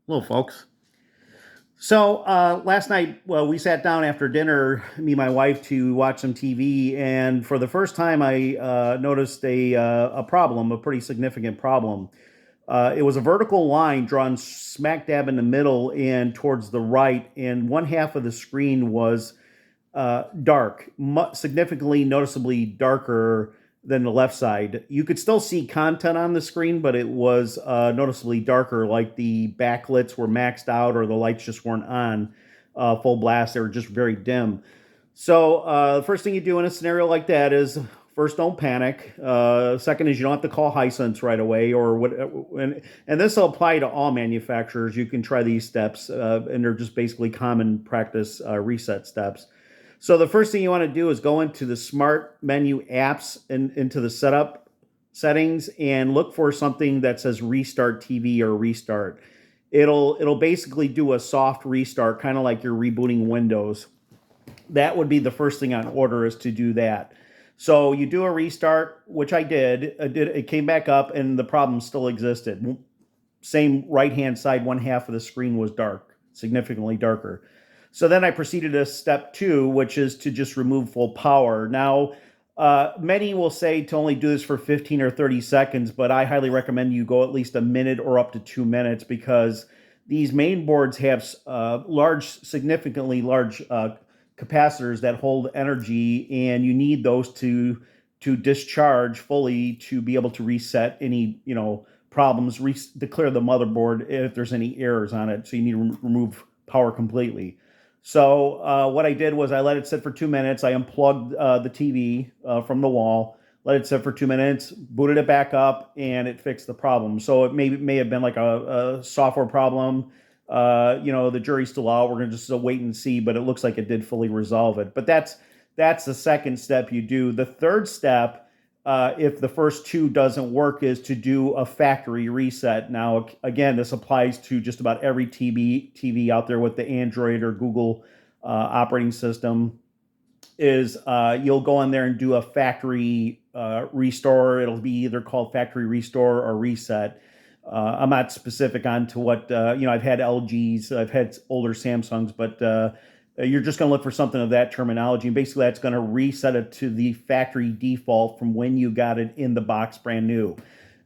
Hello, folks. So last night, well, we sat down after dinner, me and my wife, to watch some TV, and for the first time, I noticed a problem, a pretty significant problem. It was a vertical line drawn smack dab in the middle and towards the right, and one half of the screen was dark, significantly noticeably darker than the left side. You could still see content on the screen, but it was noticeably darker, like the backlights were maxed out or the lights just weren't on full blast. They were just very dim. So the first thing you do in a scenario like that is first, don't panic. Second is you don't have to call Hisense right away or what. And this will apply to all manufacturers. You can try these steps, and they're just basically common practice reset steps. So the first thing you want to do is go into the smart menu apps and into the setup settings and look for something that says restart TV or restart. It'll basically do a soft restart, kind of like you're rebooting Windows. That would be the first thing on order, is to do that. So you do a restart, which I did. It came back up and the problem still existed. Same right hand side, one half of the screen was dark, significantly darker. So then I proceeded to step two, which is to just remove full power. Now, many will say to only do this for 15 or 30 seconds, but I highly recommend you go at least a minute or up to 2 minutes, because these main boards have significantly large capacitors that hold energy, and you need those to discharge fully to be able to reset any problems, declare the motherboard if there's any errors on it. So you need to remove power completely. So what I did was I let it sit for 2 minutes. I unplugged the TV from the wall, let it sit for 2 minutes, booted it back up, and it fixed the problem. So it may have been like a software problem. The jury's still out. We're going to just wait and see, but it looks like it did fully resolve it. But that's the second step you do. The third step, if the first two doesn't work, is to do a factory reset. Now, again, this applies to just about every TV out there with the Android or Google operating system. You'll go in there and do a factory restore. It'll be either called factory restore or reset. I'm not specific on to what, I've had LGs, I've had older Samsungs, but you're just going to look for something of that terminology. And basically, that's going to reset it to the factory default from when you got it in the box brand new.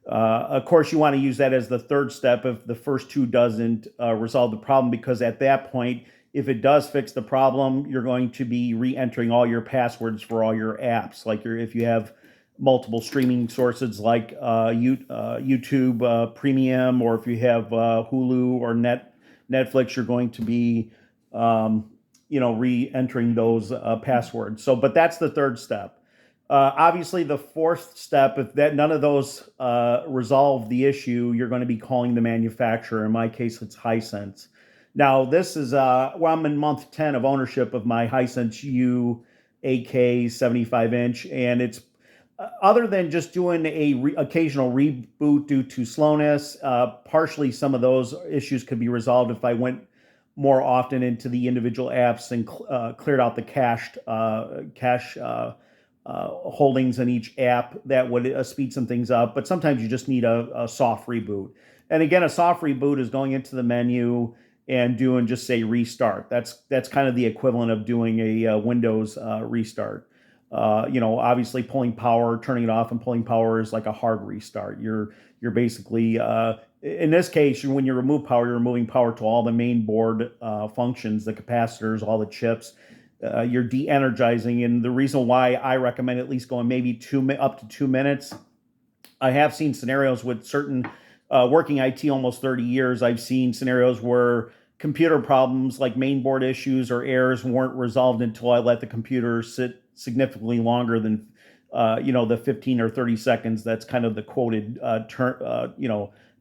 Of course, you want to use that as the third step if the first two doesn't resolve the problem, because at that point, if it does fix the problem, you're going to be re-entering all your passwords for all your apps. Like if you have multiple streaming sources like YouTube Premium, or if you have Hulu or Netflix, you're going to be re-entering those passwords. So, but that's the third step. Obviously, the fourth step, if none of those resolve the issue, you're going to be calling the manufacturer. In my case, it's Hisense. Now, this is I'm in month 10 of ownership of my Hisense U 8K 75-inch, and it's other than just doing a occasional reboot due to slowness. Partially, some of those issues could be resolved if I went more often into the individual apps and cleared out the cache holdings in each app. That would speed some things up. But sometimes you just need a soft reboot. And again, a soft reboot is going into the menu and doing just say restart. That's kind of the equivalent of doing a Windows restart. Obviously pulling power, turning it off and pulling power is like a hard restart. You're basically, in this case, when you remove power, you're removing power to all the main board functions, the capacitors, all the chips. You're de-energizing. And the reason why I recommend at least going maybe up to 2 minutes, I have seen scenarios with certain working IT almost 30 years. I've seen scenarios where computer problems like mainboard issues or errors weren't resolved until I let the computer sit significantly longer than the 15 or 30 seconds. That's kind of the quoted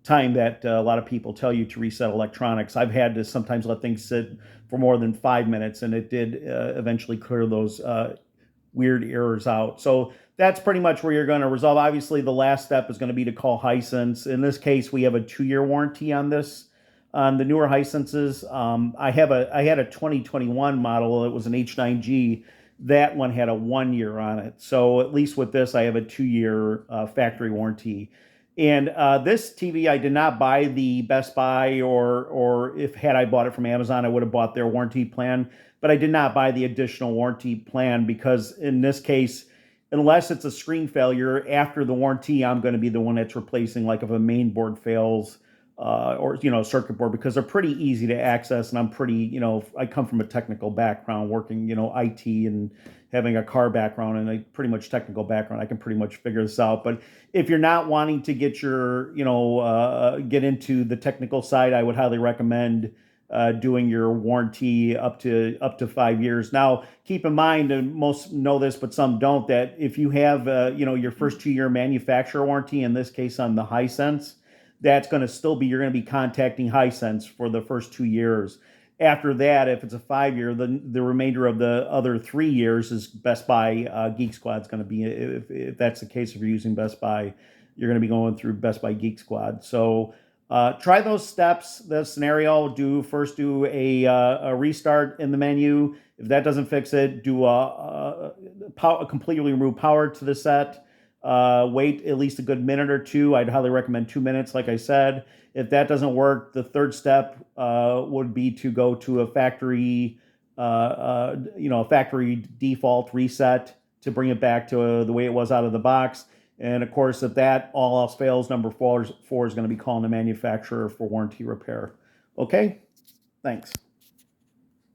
time that a lot of people tell you to reset electronics. I've had to sometimes let things sit for more than 5 minutes, and it did eventually clear those weird errors out. So that's pretty much where you're going to resolve. Obviously, the last step is going to be to call Hisense. In this case, we have a 2-year warranty on this. On the newer Hisenses, I had a 2021 model. It was an H9G. That one had a 1 year on it. So at least with this, I have a 2-year factory warranty. And this TV, I did not buy the Best Buy, or if had I bought it from Amazon, I would have bought their warranty plan. But I did not buy the additional warranty plan because in this case, unless it's a screen failure after the warranty, I'm going to be the one that's replacing, like if a main board fails, or circuit board, because they're pretty easy to access, and I'm pretty, I come from a technical background, working, IT, and having a car background and a pretty much technical background. I can pretty much figure this out. But if you're not wanting to get get into the technical side, I would highly recommend doing your warranty up to 5 years. Now, keep in mind, and most know this, but some don't, that if you have your first 2 year manufacturer warranty, in this case on the Hisense, that's going to still be, you're going to be contacting Hisense for the first 2 years. After that, if it's a 5 year, the remainder of the other 3 years is Best Buy Geek Squad's going to be, if that's the case, if you're using Best Buy, you're going to be going through Best Buy Geek Squad. So try those steps. The scenario: do a restart in the menu. If that doesn't fix it, do completely remove power to the set. Wait at least a good minute or two. I'd highly recommend 2 minutes, like I said. If that doesn't work, the third step would be to go to a factory default reset to bring it back to the way it was out of the box. And of course, if that all else fails, number four is going to be calling the manufacturer for warranty repair. Okay, thanks.